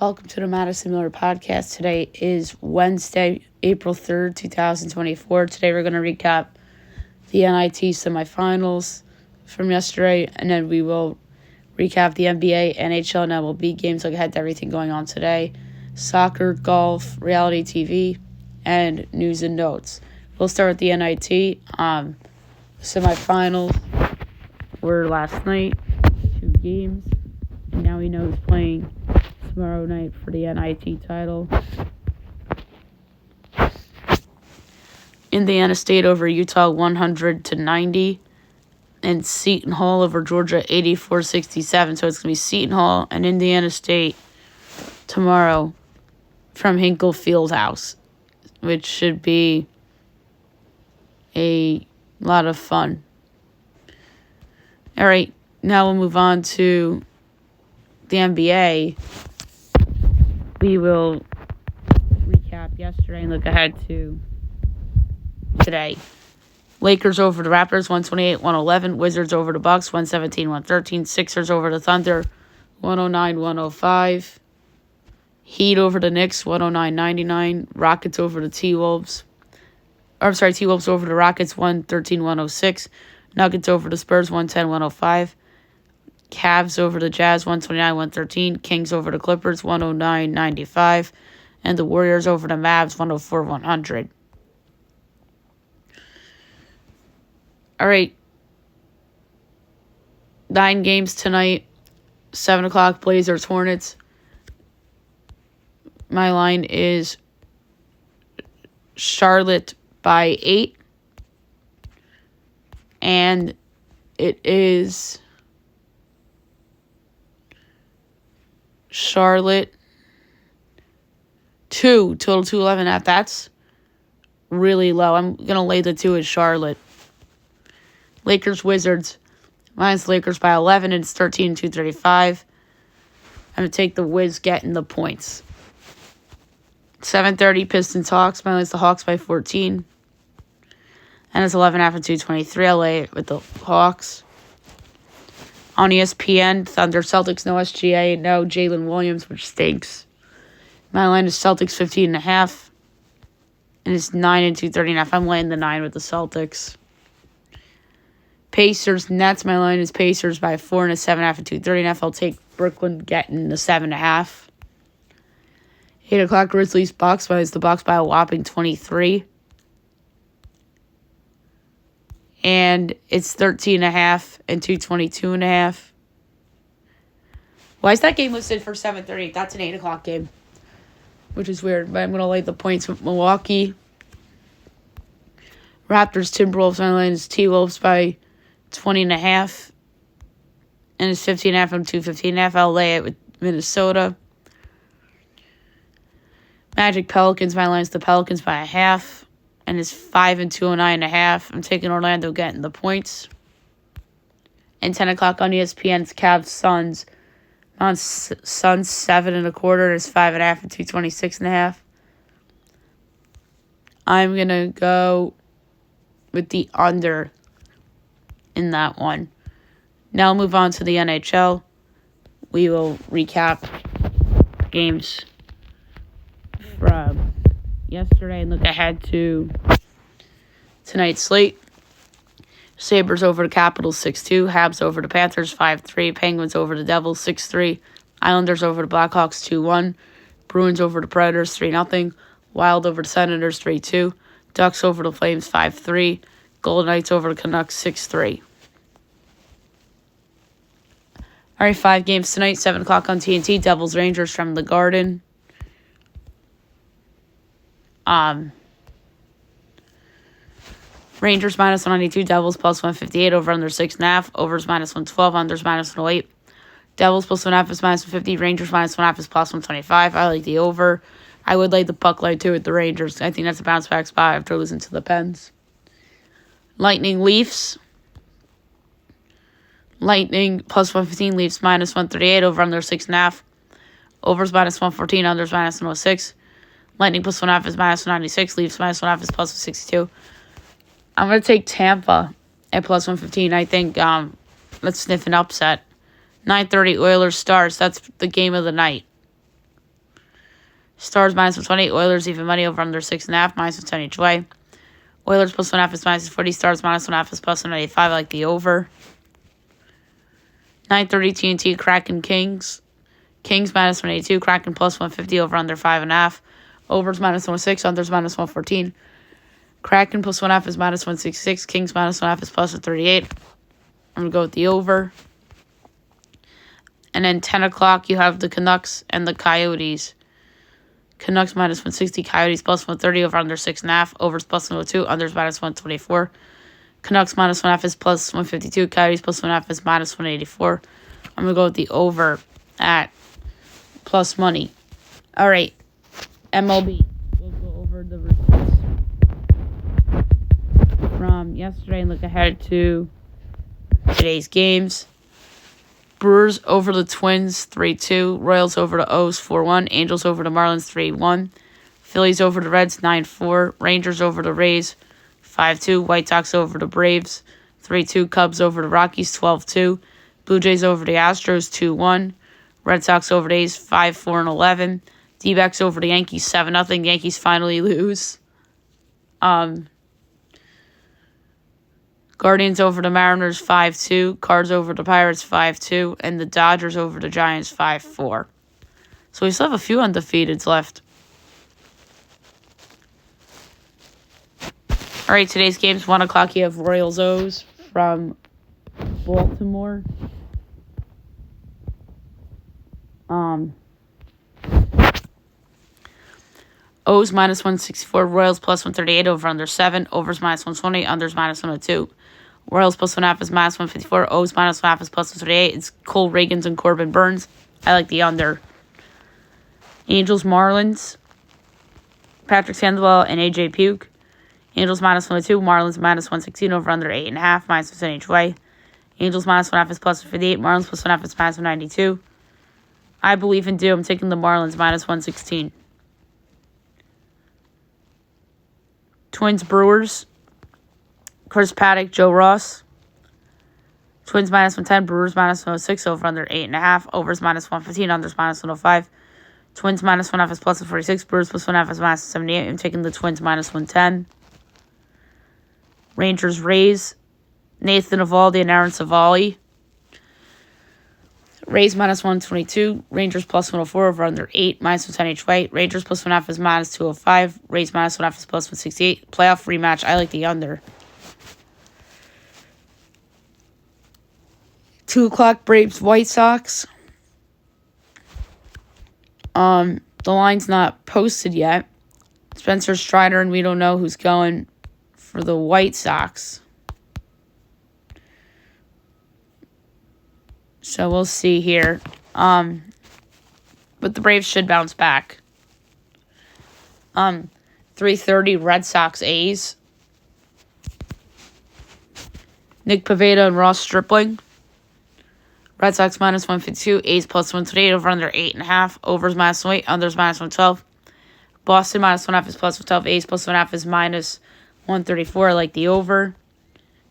Welcome to the Madison Miller Podcast. Today is Wednesday, April 3rd, 2024. Today we're going to recap the NIT semifinals from yesterday, and then we will recap the NBA, NHL, and MLB games, look ahead to everything going on today, soccer, golf, reality TV, and news and notes. We'll start with the NIT. Semifinals were last night, 2 games, and now we know who's playing tomorrow night for the NIT title. Indiana State over Utah 100-90, and Seton Hall over Georgia 84-67. So it's gonna be Seton Hall and Indiana State tomorrow from Hinkle Fieldhouse, which should be a lot of fun. All right, now we'll move on to the NBA. We will recap yesterday and look ahead to today. Lakers over the Raptors, 128-111. Wizards over the Bucks, 117-113. Sixers over the Thunder, 109-105. Heat over the Knicks, 109-99. Rockets over the T-Wolves. T-Wolves over the Rockets, 113-106. Nuggets over the Spurs, 110-105. Cavs over the Jazz, 129-113. Kings over the Clippers, 109-95. And the Warriors over the Mavs, 104-100. All right. 9 games tonight. 7 o'clock, Blazers, Hornets. My line is Charlotte by 8. And it is Charlotte 2, total 211. That's really low. I'm going to lay the 2 at Charlotte. Lakers, Wizards. Mine's Lakers by 11, and it's 13-235. I'm going to take the Wiz getting the points. 7:30, Pistons, Hawks. Mine is the Hawks by 14. And it's 11 after 223. I'll lay it with the Hawks. On ESPN, Thunder, Celtics, no SGA, no Jalen Williams, which stinks. My line is Celtics 15.5. And it's 9-230.5. I'm laying the 9 with the Celtics. Pacers, Nets. My line is Pacers by 4 and a 7 after 230.5. I'll take Brooklyn getting the 7.5. 8 o'clock, Grizzlies, Bucks. Mine is the Bucks by a whopping 23. And it's 13.5 and 222.5. Why is that game listed for 7:30? That's an 8 o'clock game, which is weird. But I'm going to lay the points with Milwaukee. Raptors, Timberwolves. My line is T-Wolves by 20.5. And it's 15.5 and 215.5. I'll lay it with Minnesota. Magic, Pelicans. My line is the Pelicans by a half. And it's 5 and 209.5. I'm taking Orlando getting the points. And 10 o'clock on ESPN, it's Cavs, Suns. On Suns 7 1/4. And it's 5.5 and 226.5. I'm gonna go with the under in that one. Now I'll move on to the NHL. We will recap games from yesterday and look ahead to tonight's slate. Sabres over the Capitals 6-2. Habs over the Panthers 5-3. Penguins over the Devils 6-3. Islanders over the Blackhawks 2-1. Bruins over the Predators 3-0. Wild over the Senators 3-2. Ducks over the Flames 5-3. Golden Knights over the Canucks 6-3. All right, 5 games tonight, 7 o'clock on TNT. Devils Rangers from the Garden. Rangers minus 192, Devils plus 158, over under 6.5, overs minus 112, unders minus 108. Devils plus 1.5 is minus 150, Rangers minus 1.5 is plus 125. I like the over. I would lay the puck line too with the Rangers. I think that's a bounce back spot after losing to the Pens. Lightning, Leafs. Lightning plus 115, Leafs minus 138, over under 6.5. Overs minus 114, unders minus 106. Lightning plus 1.5 is minus 196. Leafs minus 1.5 is plus 162. I'm going to take Tampa at plus 115. I think let's sniff an upset. 9:30 Oilers Stars. That's the game of the night. Stars -120. Oilers even money over under 6.5, -110 each way. Oilers +1.5 is -40. Stars -1.5 is +185. I like the over. 9:30 TNT Kraken Kings. Kings -182. Kraken +150 over under 5.5. Overs -106. Unders -114. Kraken +1.5 is -166. Kings -1.5 is +138. I'm gonna go with the over. And then 10 o'clock you have the Canucks and the Coyotes. Canucks -160. Coyotes +130 over under 6.5. Overs +102. Unders -124. Canucks -1.5 is +152. Coyotes +1.5 is -184. I'm going to go with the over at plus money. All right. MLB. We'll go over the results from yesterday and look ahead to today's games. Brewers over the Twins 3-2. Royals over the O's 4-1. Angels over the Marlins 3-1. Phillies over the Reds 9-4. Rangers over the Rays 5-2. White Sox over the Braves 3-2. Cubs over the Rockies 12-2. Blue Jays over the Astros 2-1. Red Sox over the A's 5-4-11. D-backs over the Yankees 7-0. Yankees finally lose. Guardians over the Mariners 5-2. Cards over the Pirates 5-2. And the Dodgers over the Giants 5-4. So we still have a few undefeateds left. All right, today's games, 1 o'clock, you have Royals O's from Baltimore. O's -164, Royals +138, over under 7, overs -120, unders -102. Royals +1.5 is -154, O's -1.5 is +138. It's Cole Reagans and Corbin Burns. I like the under. Angels Marlins, Patrick Sandoval and AJ Puke. Angels -102, Marlins -116, over under 8.5, -1% each way. Angels -1.5 is +158, Marlins +1.5 is -192. I believe in do. I'm taking the Marlins -116. Twins Brewers, Chris Paddock, Joe Ross. Twins -110, Brewers -106, over under 8.5, overs -115, unders -105. Twins -1.5 is +146, Brewers +1.5 is -178. I'm taking the Twins -110. Rangers Rays, Nathan Eovaldi and Aaron Savali. Rays -122, Rangers +104, over under 8, -110 each way. Rangers +1.5 is -205, Rays -1.5 is +168. Playoff rematch, I like the under. 2 o'clock, Braves White Sox. The line's not posted yet. Spencer Strider, and we don't know who's going for the White Sox. So we'll see here. But the Braves should bounce back. 3:30, Red Sox A's. Nick Pivetta and Ross Stripling. Red Sox -152, A's +128, over under 8.5, overs -108, unders -112. Boston -1.5 is +112, A's +1.5 is -134. I like the over.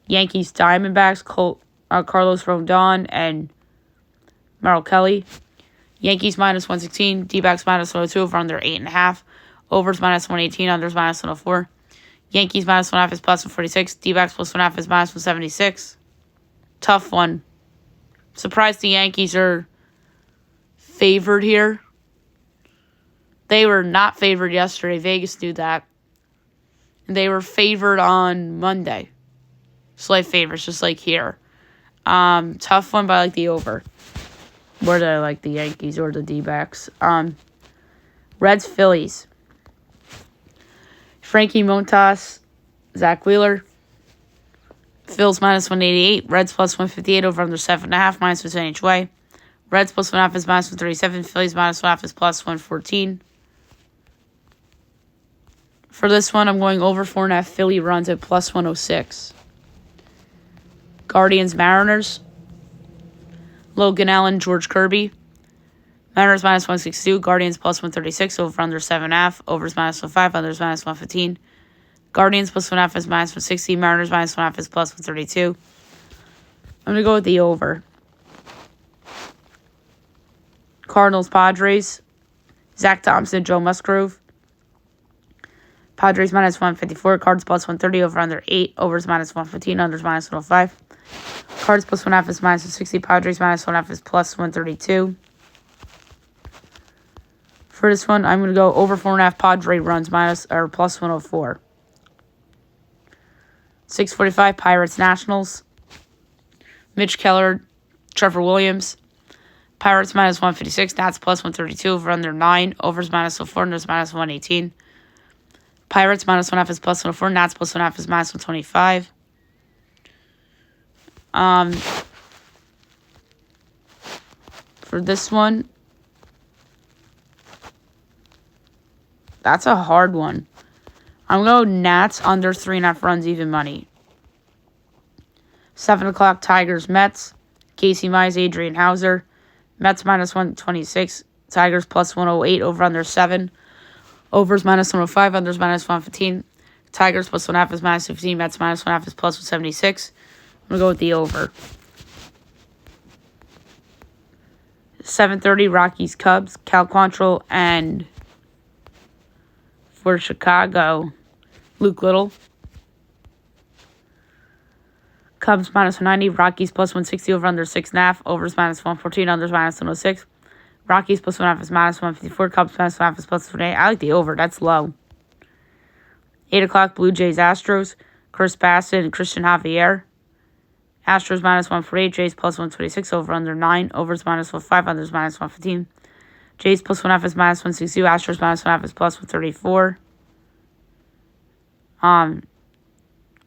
Yankees Diamondbacks, Carlos Rodon and Merrill Kelly. Yankees -116, D-backs -102, over under 8.5, overs -118, unders -104. Yankees -1.5 is +146, D-backs +1.5 is -176. Tough one. Surprised the Yankees are favored here. They were not favored yesterday. Vegas knew that. And they were favored on Monday. Slight favorites, just like here. Tough one, but I like the over. Where did I like the Yankees or the D-backs? Reds Phillies. Frankie Montas, Zach Wheeler. Phils -188, Reds +158, over under 7.5, -1% each way. Reds +1.5 is -137, Phillies -1.5 is +114. For this one, I'm going over 4.5 Philly runs at +106. Guardians Mariners, Logan Allen, George Kirby. Mariners -162, Guardians +136, over under 7.5, overs -105, unders -115. Guardians +1.5 is -160. Mariners -1.5 is +132. I'm going to go with the over. Cardinals Padres. Zach Thompson, Joe Musgrove. Padres minus 154. Cards plus 130. Over under 8. Overs minus 115. Unders minus 105. Cards plus 1/2 is minus 160. Padres minus 1/2 is plus 132. For this one, I'm going to go over 4.5 Padre runs plus 104. 6:45 Pirates Nationals. Mitch Keller, Trevor Williams. Pirates minus 156. Nats plus 132. Over under 9. Overs minus 104. Unders minus 118. Pirates minus 1/2 is plus 104. Nats plus 1/2 is minus 125. For this one, that's a hard one. I'm going to go Nats under 3.5 runs, even money. 7 o'clock Tigers Mets. Casey Mize, Adrian Hauser. Mets minus 126. Tigers plus 108. Over under 7. Overs minus 105. Unders minus 115. Tigers plus 1/2 is minus 15. Mets minus 1/2 is plus 176. I'm going to go with the over. 7:30 Rockies Cubs. Cal Quantrill and for Chicago, Luke Little. Cubs minus 190. Rockies plus 160. Over under 6.5. Overs minus 114. Unders minus 106. Rockies plus 1/2 is minus 154. Cubs minus 1/2 is plus 128. I like the over. That's low. 8 o'clock Blue Jays Astros. Chris Bassett and Christian Javier. Astros minus 148. Jays plus 126. Over under 9. Overs minus 105. Unders minus 115. Jays plus 1/2 is minus 162. Astros minus 1/2 is plus 134. I'm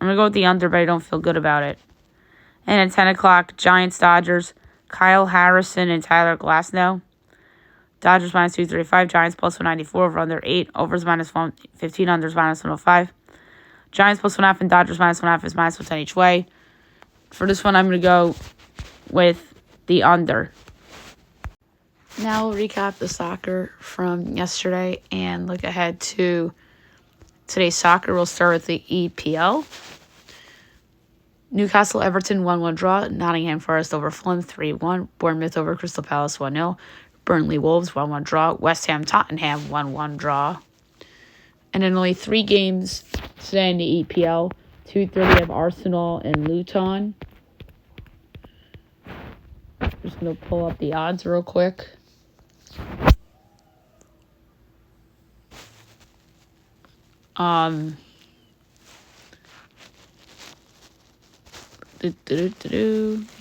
going to go with the under, but I don't feel good about it. And at 10 o'clock, Giants Dodgers. Kyle Harrison and Tyler Glasnow. Dodgers minus 235. Giants plus 194. Over under 8. Overs minus 115. Unders minus 105. Giants plus 1/2 and Dodgers minus 1/2 is minus 110 each way. For this one, I'm going to go with the under. Now we'll recap the soccer from yesterday and look ahead to today's soccer. We'll start with the EPL. Newcastle Everton 1-1 draw. Nottingham Forest over Fulham 3-1. Bournemouth over Crystal Palace 1-0. Burnley Wolves 1-1 draw. West Ham Tottenham 1-1 draw. And then only 3 games today in the EPL. 2:30 of Arsenal and Luton. Just going to pull up the odds real quick.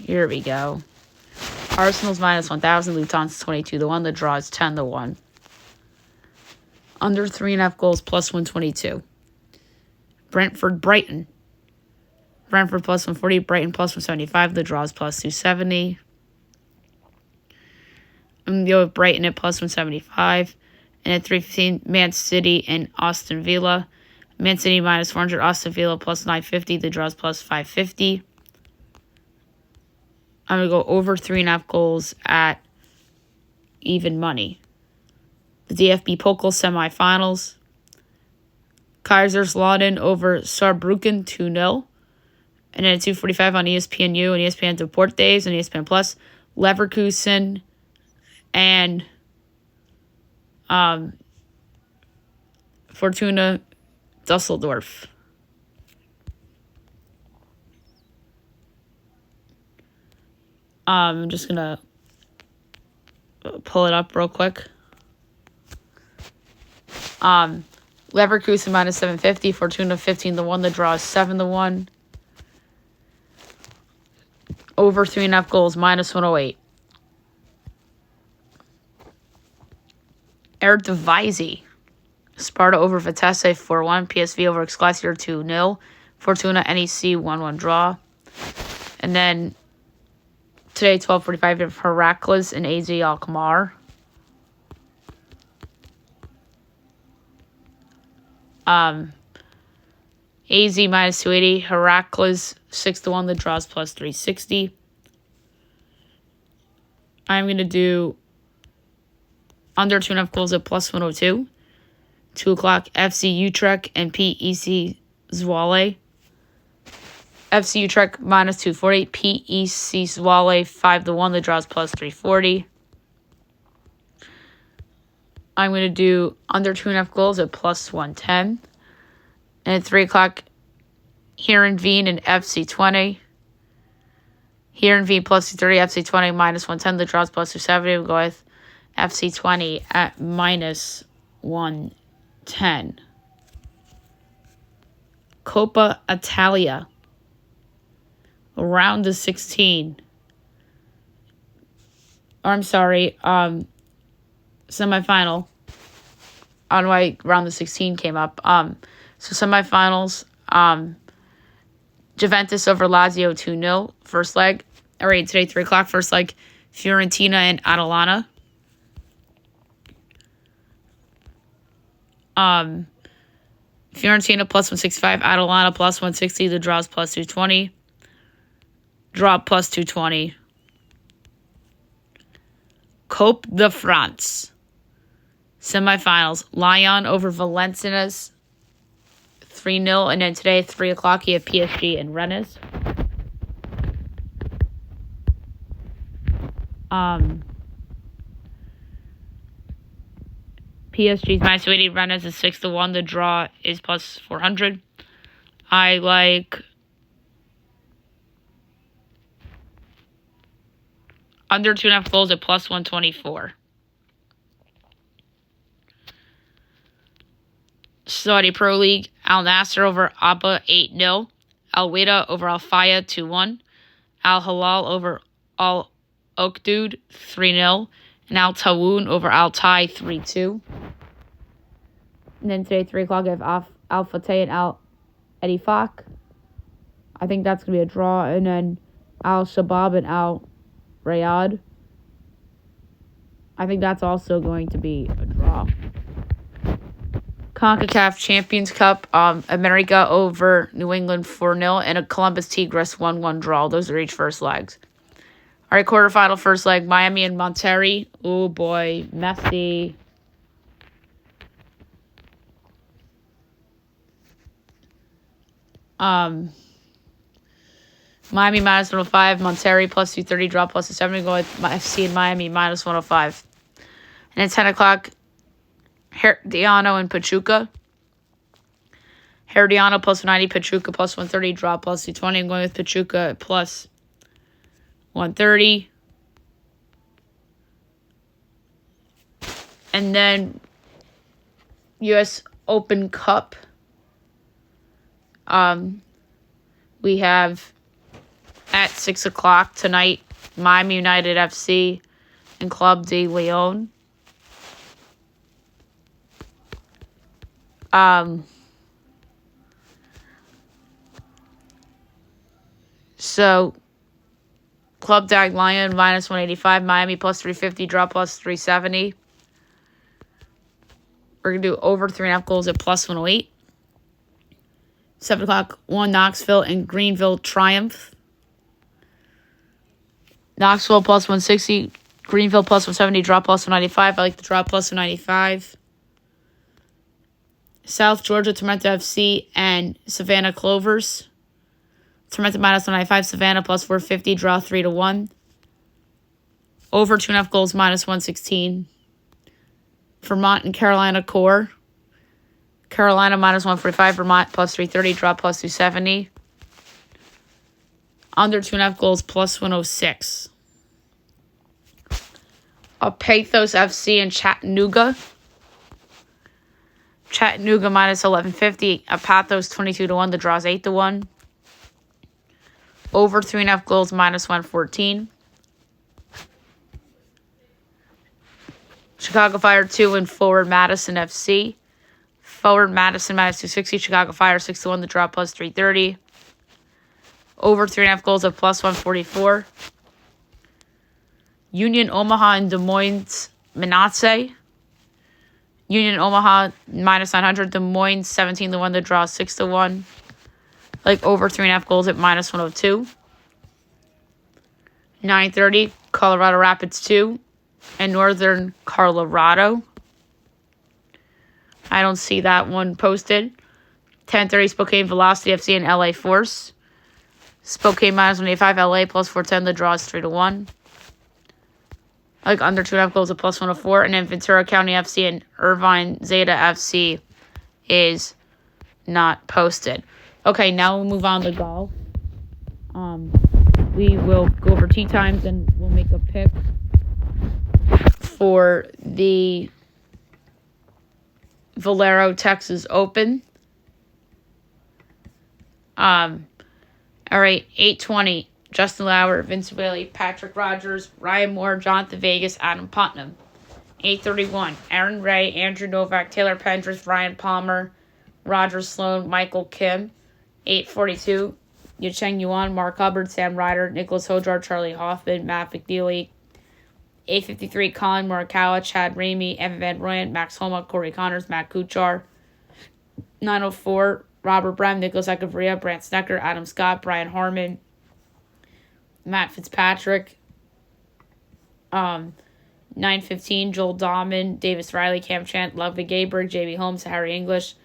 Here we go. Arsenal's minus 1,000. Luton's 22-1. The draw is 10-1. Under 3.5 goals plus 122. Brentford Brighton. Brentford plus 140. Brighton plus 175. The draw is plus 270. I'm going to go with Brighton at plus 175. And at 3:15, Man City and Aston Villa. Man City minus 400. Aston Villa plus 950. The draw is plus 550. I'm going to go over 3.5 goals at even money. The DFB Pokal semifinals. Kaiserslautern over Saarbrücken 2-0. And then at 2:45 on ESPNU and ESPN Deportes and ESPN Plus, Leverkusen and Fortuna Dusseldorf. I'm just going to pull it up real quick. Leverkusen minus 750. Fortuna 15-1. The draw is 7-1. Over 3.5 goals, minus 108. Eredivisie. Sparta over Vitesse 4-1. PSV over Excelsior 2-0. Fortuna NEC 1-1 draw. And then today, 12:45, of Heracles and AZ Alkmaar. AZ minus 280. Heracles 6-1. The draws plus 360. I'm going to do under 2.5 goals at plus 102. 2 o'clock, FC Utrecht and PEC Zwolle. FC Utrecht minus 240. PEC Zwolle 5-1. The draws plus 340. I'm going to do under 2.5 goals at plus 110. And at 3 o'clock, Heerenveen and FC 20. Heerenveen plus 230, FC 20 minus 110. The draws plus 270. We'll go with FC 20 at minus 110. Coppa Italia. Round of 16. Or I'm sorry, semifinal. I don't know why round of 16 came up. So semifinals, Juventus over Lazio 2-0, first leg. All right, today, 3 o'clock, first leg, Fiorentina and Atalanta. Fiorentina plus 165, Atalanta plus 160, the draws plus 220. Draw plus 220. Coupe de France. Semifinals. Lyon over Valenciennes 3-0. And then today, 3 o'clock, you have PSG and Rennes. PSG's minus 280. Rennes is 6-1. The draw is plus 400. I like under 2.5 goals at plus 124. Saudi Pro League, Al Nassr over Abba 8-0. Al Weda over Al Faya 2-1. Al Hilal over Al Okdud 3-0. And Al Tawoun over Al Tai 3-2. And then today, 3 o'clock, I have Al Fateh and Al Etifak. I think that's going to be a draw. And then Al Shabab and Al Riyadh. I think that's also going to be a draw. CONCACAF Champions Cup, America over New England 4-0, and a Columbus Tigres 1-1 draw. Those are each first legs. All right, quarterfinal first leg, Miami and Monterrey. Oh, boy, Messi. Miami minus 105, Monterrey plus 230, draw plus 270. Go with FC and Miami minus 105. And at 10 o'clock, Herediano and Pachuca. Herediano plus 190, Pachuca plus 130, draw plus 220. I'm going with Pachuca plus 130. And then U.S. Open Cup. We have at 6 o'clock tonight, Miami United FC and Club de Leon. So Club de Leon minus 185, Miami plus 350, draw plus 370. We're going to do over 3.5 goals at plus 108. 7 o'clock, 1 Knoxville and Greenville Triumph. Knoxville plus 160, Greenville plus 170, draw plus 195. I like the draw plus 195. South Georgia, Tormenta FC and Savannah Clovers. Tormenta minus 195, Savannah plus 450, draw 3-1. Over 2.5 goals minus 116. Vermont and Carolina Core. Carolina minus 145, Vermont plus 330, draw plus 270. Under 2.5 goals plus 106. Pathos FC and Chattanooga. Chattanooga minus 1150. Pathos 22-1. The draw's 8-1. Over 3.5 goals minus 114. Chicago Fire 2 and Forward Madison FC. Forward Madison minus 260. Chicago Fire 6-1. The draw plus 330. Over 3.5 goals of plus 144. Union Omaha and Des Moines Menace. Union Omaha minus 900. Des Moines 17-1. The draw 6-1. Like over 3.5 goals at minus 102. 9:30 Colorado Rapids 2 and Northern Colorado. I don't see that one posted. 10:30 Spokane Velocity FC and LA Force. Spokane minus 185, LA plus 410. The draw is 3-1. like under 2.5 goals, a plus 104. And then Ventura County FC and Irvine Zeta FC is not posted. Okay, now we'll move on to golf. We will go over tee times and we'll make a pick for the Valero Texas Open. All right, 8:20. Justin Lauer, Vince Whaley, Patrick Rogers, Ryan Moore, Jonathan Vegas, Adam Putnam. 8:31. Aaron Ray, Andrew Novak, Taylor Pendrith, Ryan Palmer, Roger Sloan, Michael Kim. 8:42. Yacheng Yuan, Mark Hubbard, Sam Ryder, Nicholas Hojar, Charlie Hoffman, Matt McNeely. 8:53. Colin Morikawa, Chad Ramey, Evan Van Rooyen, Max Homa, Corey Connors, Matt Kuchar. 9:04. Robert Brehm, Nicholas Echeverria, Brant Snecker, Adam Scott, Brian Harmon, Matt Fitzpatrick. 9:15. Joel Dahman, Davis Riley, Cam Chant, Ludwig Gaberg, J.B. Holmes, Harry English.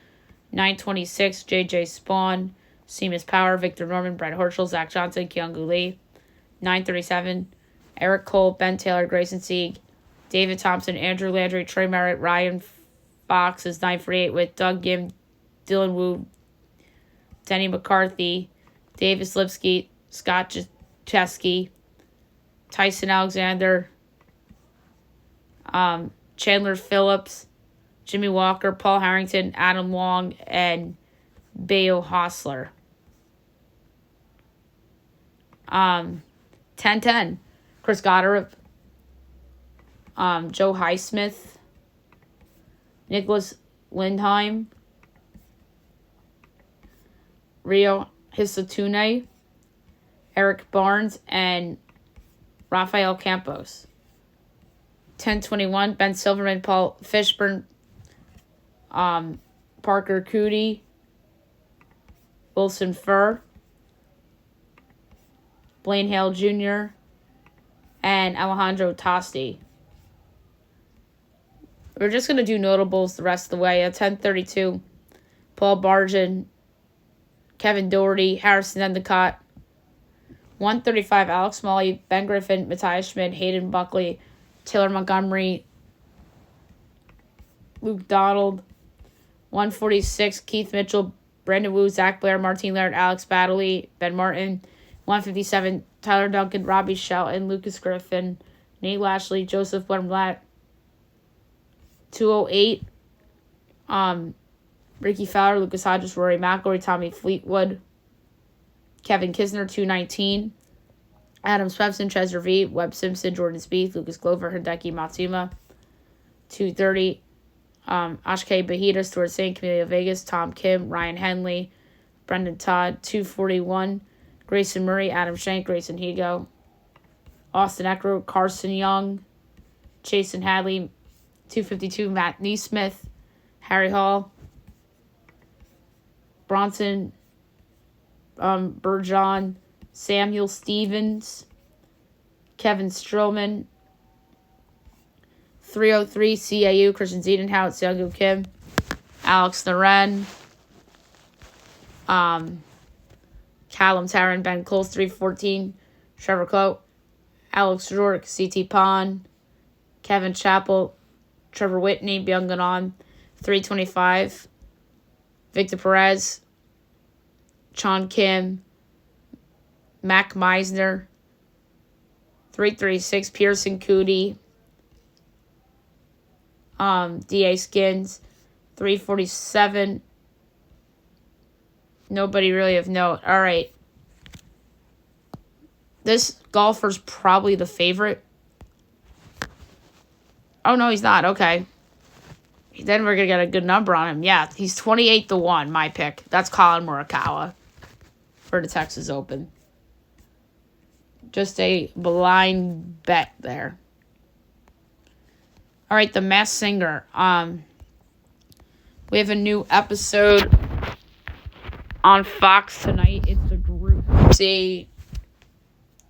9:26. J.J. Spawn, Seamus Power, Victor Norman, Brett Horschel, Zach Johnson, Kyung-Gu Lee. 9:37. Eric Cole, Ben Taylor, Grayson Sieg, David Thompson, Andrew Landry, Trey Merritt, Ryan Fox is 9:48 with Doug Gim, Dylan Wu, Denny McCarthy, Davis Lipsky, Scott Chesky, Tyson Alexander, Chandler Phillips, Jimmy Walker, Paul Harrington, Adam Long, and Bayo Hostler. 10:10. Chris Goddard, Joe Highsmith, Nicholas Lindheim, Rio Hisatune, Eric Barnes, and Rafael Campos. 10:21. Ben Silverman, Paul Fishburne, Parker Cootie, Wilson Furr, Blaine Hale Jr., and Alejandro Tosti. We're just going to do notables the rest of the way. At 10:32, Paul Barjan, Kevin Doherty, Harrison Endicott. 1:35, Alex Smalley, Ben Griffin, Matthias Schmidt, Hayden Buckley, Taylor Montgomery, Luke Donald. 1:46, Keith Mitchell, Brandon Wu, Zach Blair, Martin Laird, Alex Baddeley, Ben Martin. 1:57, Tyler Duncan, Robbie Shelton, Lucas Griffin, Nate Lashley, Joseph Wernblatt. 2:08, Ricky Fowler, Lucas Hodges, Rory McIlroy, Tommy Fleetwood, Kevin Kisner. 2:19, Adam Svensson, Cesar V, Webb Simpson, Jordan Spieth, Lucas Glover, Hideki Matsuyama. 2:30, Ashke Bahita, Stuart St. Camellia Vegas, Tom Kim, Ryan Henley, Brendan Todd. 2:41, Grayson Murray, Adam Schenk, Grayson Higo, Austin Eckler, Carson Young, Jason Hadley. 2:52, Matt Neesmith, Harry Hall, Bronson Burgeon, Samuel Stevens, Kevin Stroman. 3:03, CAU, Christian Ziedenhout, Seungwoo Kim, Alex Noren, Callum Tarrant, Ben Coles. 3:14, Trevor Coe, Alex Rourke, CT Pond, Kevin Chappell, Trevor Whitney, Byung Ganon. 3:25, Victor Perez, Chon Kim, Mac Meisner. 3:36, Pearson Cootie, D.A. Skins. 3:47, nobody really of note. All right. This golfer's probably the favorite. Oh, no, he's not. Okay. Then we're going to get a good number on him. Yeah, he's 28-1, my pick. That's Colin Morikawa for the Texas Open. Just a blind bet there. All right, The Masked Singer. We have a new episode on Fox tonight. It's the Group C.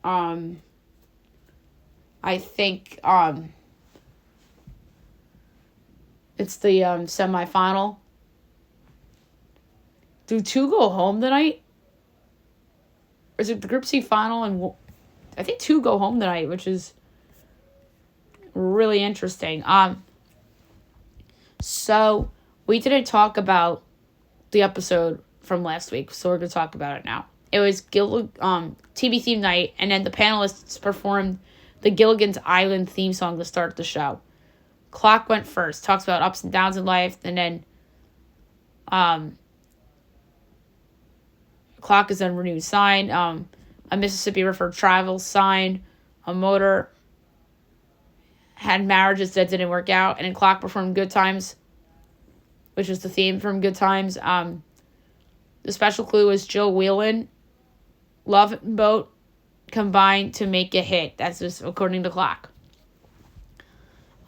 I think it's the semifinal. Do two go home tonight? Or is it the Group C final? And I think two go home tonight, which is really interesting. So we didn't talk about the episode from last week, so we're going to talk about it now. It was TV theme night, and then the panelists performed the Gilligan's Island theme song to start the show. Clock went first, talks about ups and downs in life, and then Clock is a renewed sign, a Mississippi River travel sign, a motor had marriages that didn't work out, and then Clock performed Good Times, which was the theme from Good Times. The special clue was Jill Whelan, Love and Boat combined to make a hit. That's just according to Clock.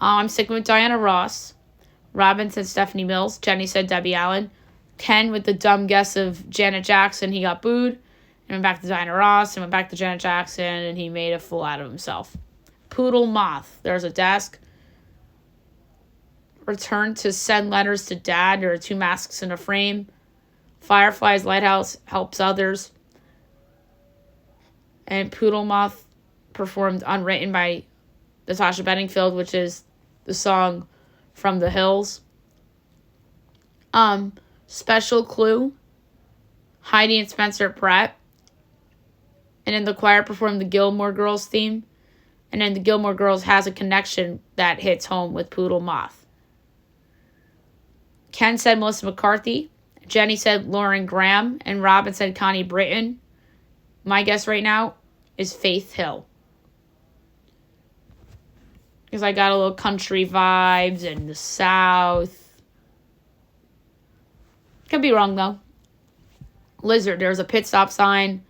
I'm sticking with Diana Ross. Robin said Stephanie Mills. Jenny said Debbie Allen. Ken with the dumb guess of Janet Jackson. He got booed. And went back to Diana Ross and went back to Janet Jackson, and he made a fool out of himself. Poodle Moth. There's a desk. Return to send letters to dad. There are 2 masks in a frame. Firefly's Lighthouse helps others. And Poodle Moth performed Unwritten by Natasha Bedingfield, which is the song from The Hills. Special clue, Heidi and Spencer Pratt. And then the choir performed the Gilmore Girls theme. And then the Gilmore Girls has a connection that hits home with Poodle Moth. Ken said Melissa McCarthy. Jenny said Lauren Graham. And Robin said Connie Britton. My guess right now is Faith Hill. Because I got a little country vibes in the South. Could be wrong, though. Lizard, there's a pit stop sign.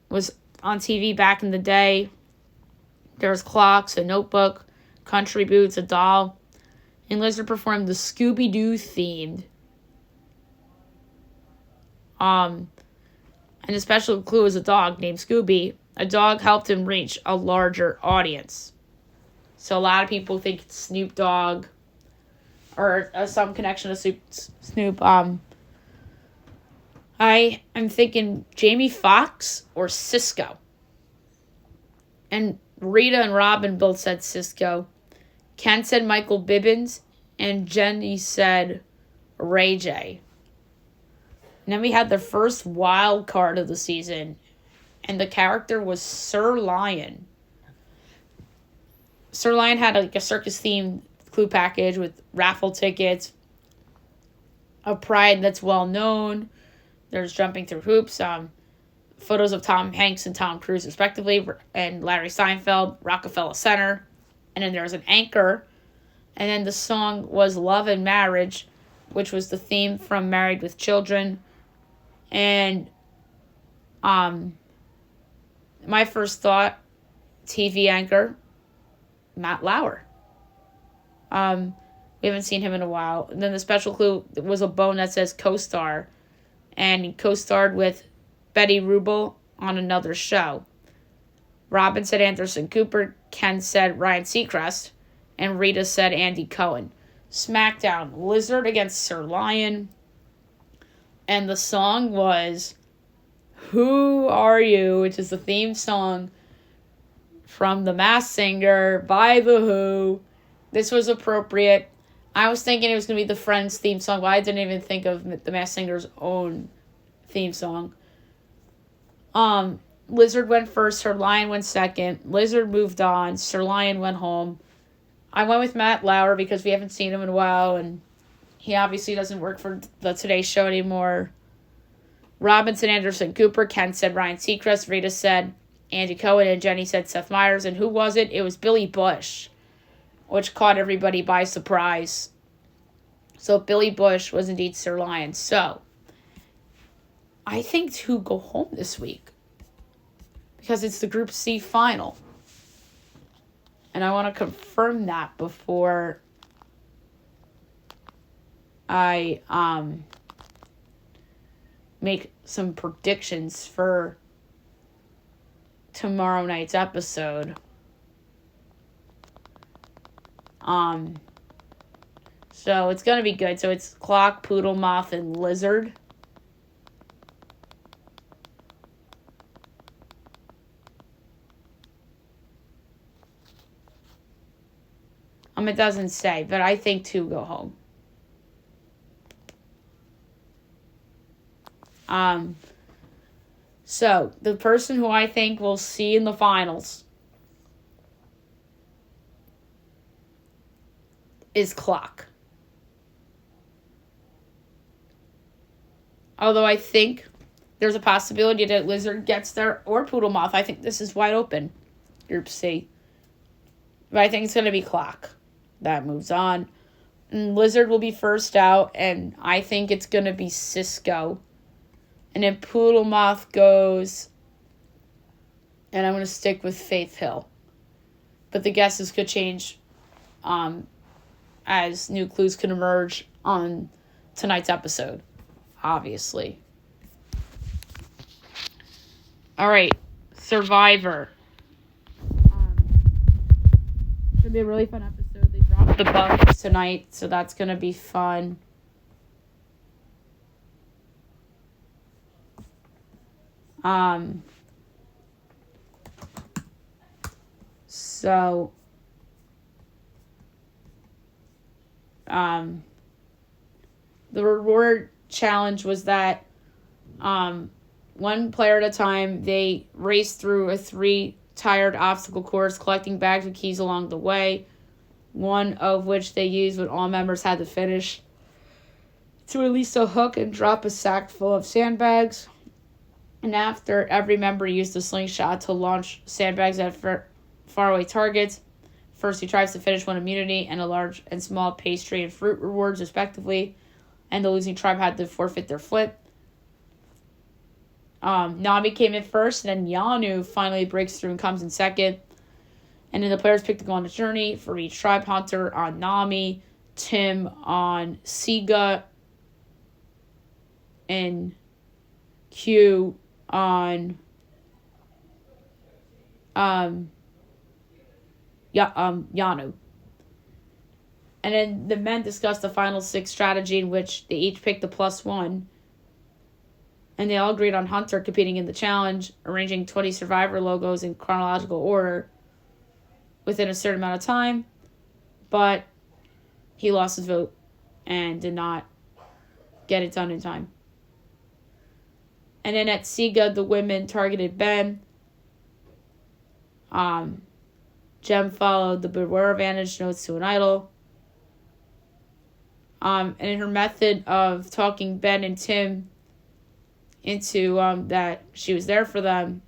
Was on TV back in the day. There's clocks, a notebook, country boots, a doll. And Lizard performed the Scooby-Doo themed. And the special clue is a dog named Scooby. A dog helped him reach a larger audience. So a lot of people think it's Snoop Dogg or some connection to Snoop. I am thinking Jamie Foxx or Cisco. And Rita and Robin both said Cisco. Ken said Michael Bibbins. And Jenny said Ray J. And then we had the first wild card of the season. And the character was Sir Lion. Sir Lion had a circus-themed clue package with raffle tickets, a pride that's well known. There's jumping through hoops, photos of Tom Hanks and Tom Cruise respectively, and Larry Seinfeld, Rockefeller Center. And then there's an anchor. And then the song was Love and Marriage, which was the theme from Married with Children. And my first thought, TV anchor, Matt Lauer. We haven't seen him in a while. And then the special clue was a bone that says co-star. And he co-starred with Betty Rubel on another show. Robin said Anderson Cooper. Ken said Ryan Seacrest. And Rita said Andy Cohen. SmackDown, Lizard against Sir Lion. And the song was Who Are You? Which is the theme song from The Masked Singer by The Who. This was appropriate. I was thinking it was going to be the Friends theme song, but I didn't even think of The Masked Singer's own theme song. Lizard went first. Sir Lion went second. Lizard moved on. Sir Lion went home. I went with Matt Lauer because we haven't seen him in a while, and he obviously doesn't work for the Today Show anymore. Robin said Anderson Cooper. Ken said Ryan Seacrest. Rita said Andy Cohen, and Jenny said Seth Meyers. And who was it? It was Billy Bush, which caught everybody by surprise. So Billy Bush was indeed Sir Lion. So I think 2 go home this week because it's the Group C final. And I want to confirm that before I make some predictions for tomorrow night's episode. So it's going to be good. So it's Clock, Poodle, Moth, and Lizard. It doesn't say, but I think 2 go home. So, the person who I think we'll see in the finals is Clock. Although I think there's a possibility that Lizard gets there or Poodlemoth. I think this is wide open. Group C. But I think it's going to be Clock that moves on. And Lizard will be first out, and I think it's going to be Cisco. And then Poodlemoth goes, and I'm going to stick with Faith Hill. But the guesses could change as new clues can emerge on tonight's episode, obviously. All right, Survivor. It's going to be a really fun episode. They dropped the Bucks tonight, so that's going to be fun. The reward challenge was that one player at a time, they raced through a 3-tiered obstacle course, collecting bags with keys along the way, one of which they used when all members had to finish, to release a hook and drop a sack full of sandbags. And after every member used a slingshot to launch sandbags at faraway targets, first he tries to finish one immunity and a large and small pastry and fruit rewards, respectively, and the losing tribe had to forfeit their flip. Nami came in first, and then Yanu finally breaks through and comes in second. And then the players pick to go on a journey for each tribe. Hunter on Nami, Tim on Siga, and Q on Yanu. And then the men discussed the final 6 strategy, in which they each picked a +1. And they all agreed on Hunter competing in the challenge, arranging 20 Survivor logos in chronological order within a certain amount of time. But he lost his vote and did not get it done in time. And then at Siga, the women targeted Ben. Jem followed the Beware Advantage notes to an idol. And in her method of talking Ben and Tim into that she was there for them,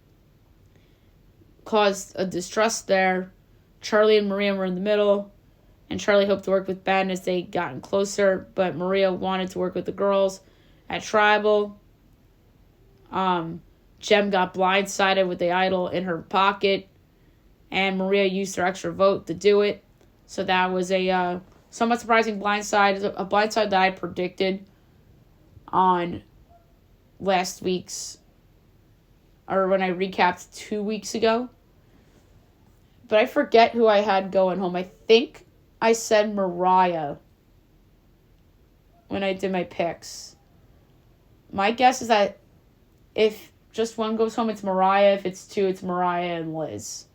caused a distrust there. Charlie and Maria were in the middle, and Charlie hoped to work with Ben as they gotten closer, but Maria wanted to work with the girls at Tribal. Jem got blindsided with the idol in her pocket, and Maria used her extra vote to do it. So that was a somewhat surprising blindside, a blindside that I predicted on last week's, or when I recapped 2 weeks ago. But I forget who I had going home. I think I said Mariah when I did my picks. My guess is that if just one goes home, it's Mariah. If it's 2, it's Mariah and Liz.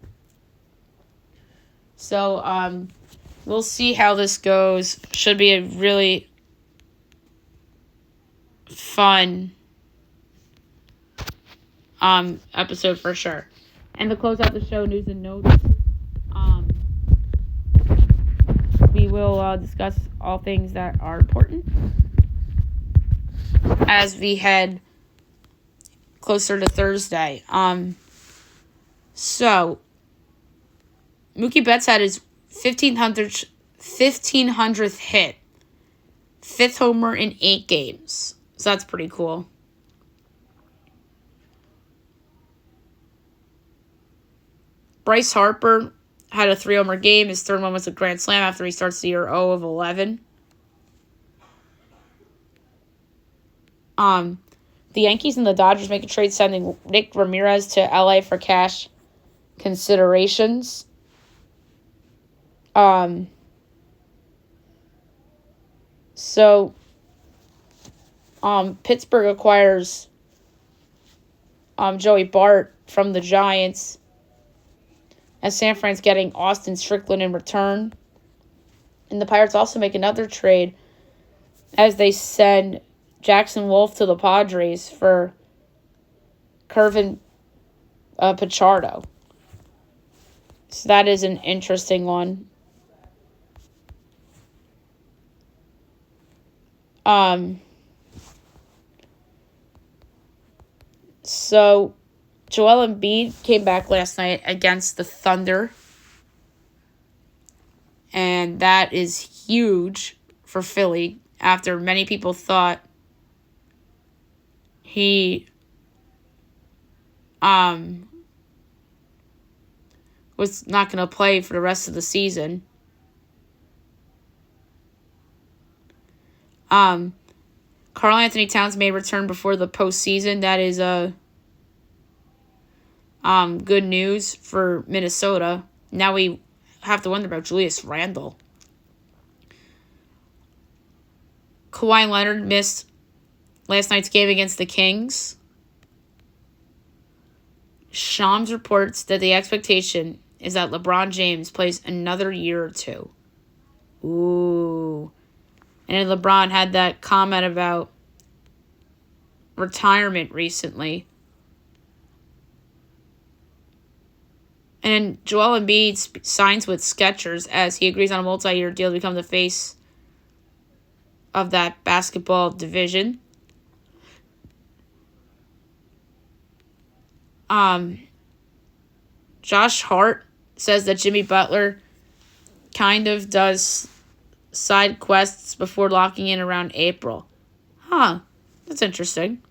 So, we'll see how this goes. Should be a really fun episode for sure. And to close out the show, news and notes. We will discuss all things that are important as we head closer to Thursday. So Mookie Betts had his 1500th hit, 5th homer in 8 games. So that's pretty cool. Bryce Harper had a 3-homer game. His 3rd one was a grand slam after he starts the year 0 of 11. The Yankees and the Dodgers make a trade sending Nick Ramirez to LA for cash considerations. So Pittsburgh acquires Joey Bart from the Giants, as San Fran's getting Austin Strickland in return. And the Pirates also make another trade as they send Jackson Wolf to the Padres for Kervin Pichardo. So that is an interesting one. So Joel Embiid came back last night against the Thunder. And that is huge for Philly after many people thought he was not going to play for the rest of the season. Karl-Anthony Towns may return before the postseason. That is good news for Minnesota. Now we have to wonder about Julius Randle. Kawhi Leonard missed last night's game against the Kings. Shams reports that the expectation is that LeBron James plays another year or two. Ooh. And then LeBron had that comment about retirement recently. And Joel Embiid signs with Skechers as he agrees on a multi-year deal to become the face of that basketball division. Josh Hart says that Jimmy Butler kind of does side quests before locking in around April. Huh. That's interesting.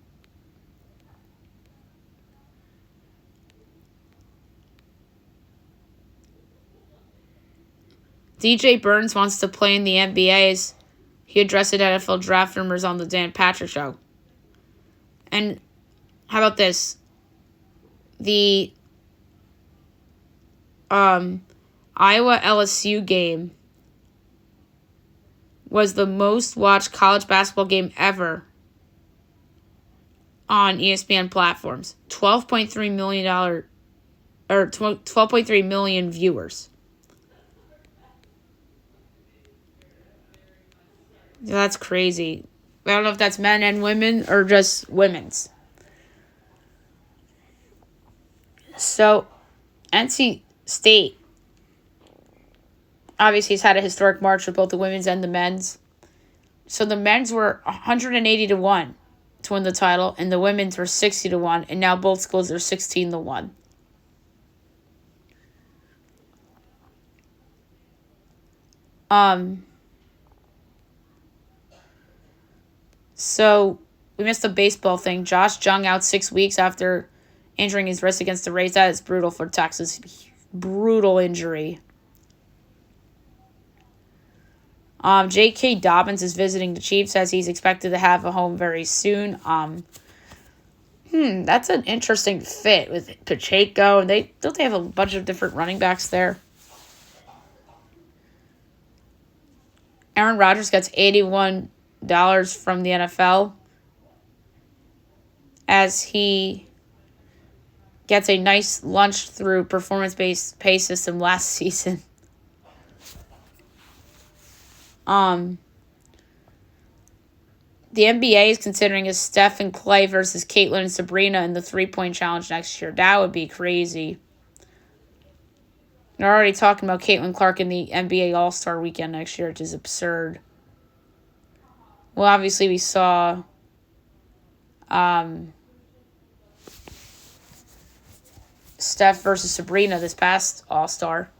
DJ Burns wants to play in the NBA as he addressed NFL draft rumors on the Dan Patrick Show. And how about this? The Iowa LSU game was the most watched college basketball game ever on ESPN platforms. $12.3 million viewers. That's crazy. I don't know if that's men and women or just women's. So, NC State obviously has had a historic march for both the women's and the men's. So the men's were 180-1 to win the title, and the women's were 60-1, and now both schools are 16-1. So we missed the baseball thing. Josh Jung out 6 weeks after injuring his wrist against the Rays. That is brutal for Texas. Brutal injury. J.K. Dobbins is visiting the Chiefs as he's expected to have a home very soon. That's an interesting fit with Pacheco, and they have a bunch of different running backs there. Aaron Rodgers gets $81 from the NFL as he gets a nice lunch through performance-based pay system last season. The NBA is considering a Steph and Clay versus Caitlin and Sabrina in the 3-point challenge next year. That would be crazy. They're already talking about Caitlin Clark in the NBA All-Star Weekend next year, which is absurd. Well, obviously we saw Steph versus Sabrina this past All-Star.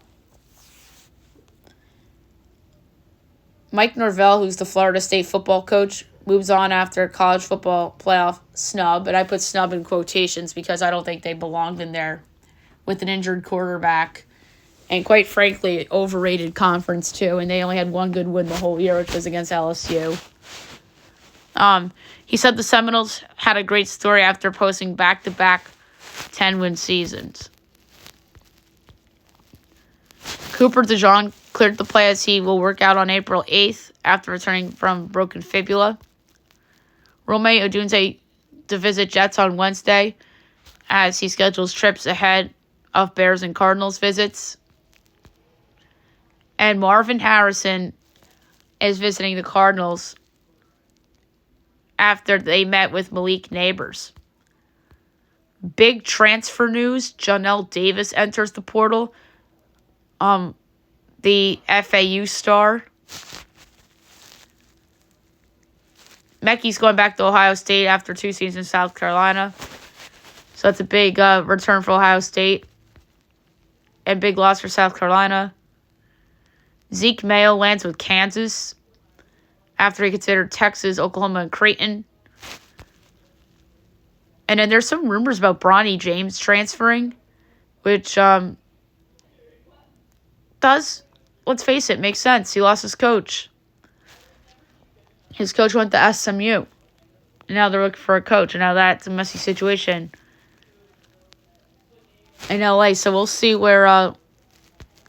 Mike Norvell, who's the Florida State football coach, moves on after a college football playoff snub. And I put snub in quotations because I don't think they belonged in there with an injured quarterback. And quite frankly, overrated conference too. And they only had one good win the whole year, which was against LSU. He said the Seminoles had a great story after posting back-to-back 10-win seasons. Cooper DeJean cleared the play as he will work out on April 8th after returning from broken fibula. Rome Odunze to visit Jets on Wednesday as he schedules trips ahead of Bears and Cardinals visits. And Marvin Harrison is visiting the Cardinals after they met with Malik Neighbors. Big transfer news. Janelle Davis enters the portal. The FAU star. Mekhi's going back to Ohio State after 2 seasons in South Carolina. So that's a big return for Ohio State. And big loss for South Carolina. Zeke Mayo lands with Kansas after he considered Texas, Oklahoma, and Creighton. And then there's some rumors about Bronny James transferring, which does, let's face it, makes sense. He lost his coach. His coach went to SMU. And now they're looking for a coach. And now that's a messy situation in LA. So we'll see where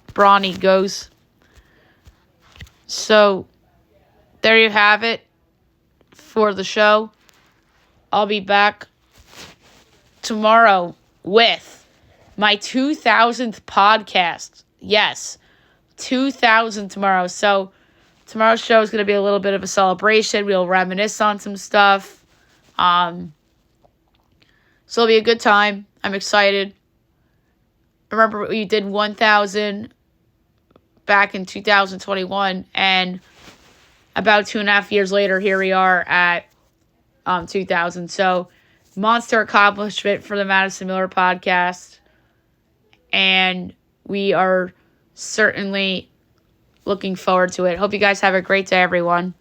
Bronny goes. So there you have it for the show. I'll be back tomorrow with my 2000th podcast. Yes, 2000 tomorrow. So tomorrow's show is going to be a little bit of a celebration. We'll reminisce on some stuff. So it'll be a good time. I'm excited. Remember, we did 1,000 back in 2021, and about 2.5 years later, here we are at 2,000. So, monster accomplishment for the Madison Miller podcast, and we are certainly looking forward to it. Hope you guys have a great day, everyone.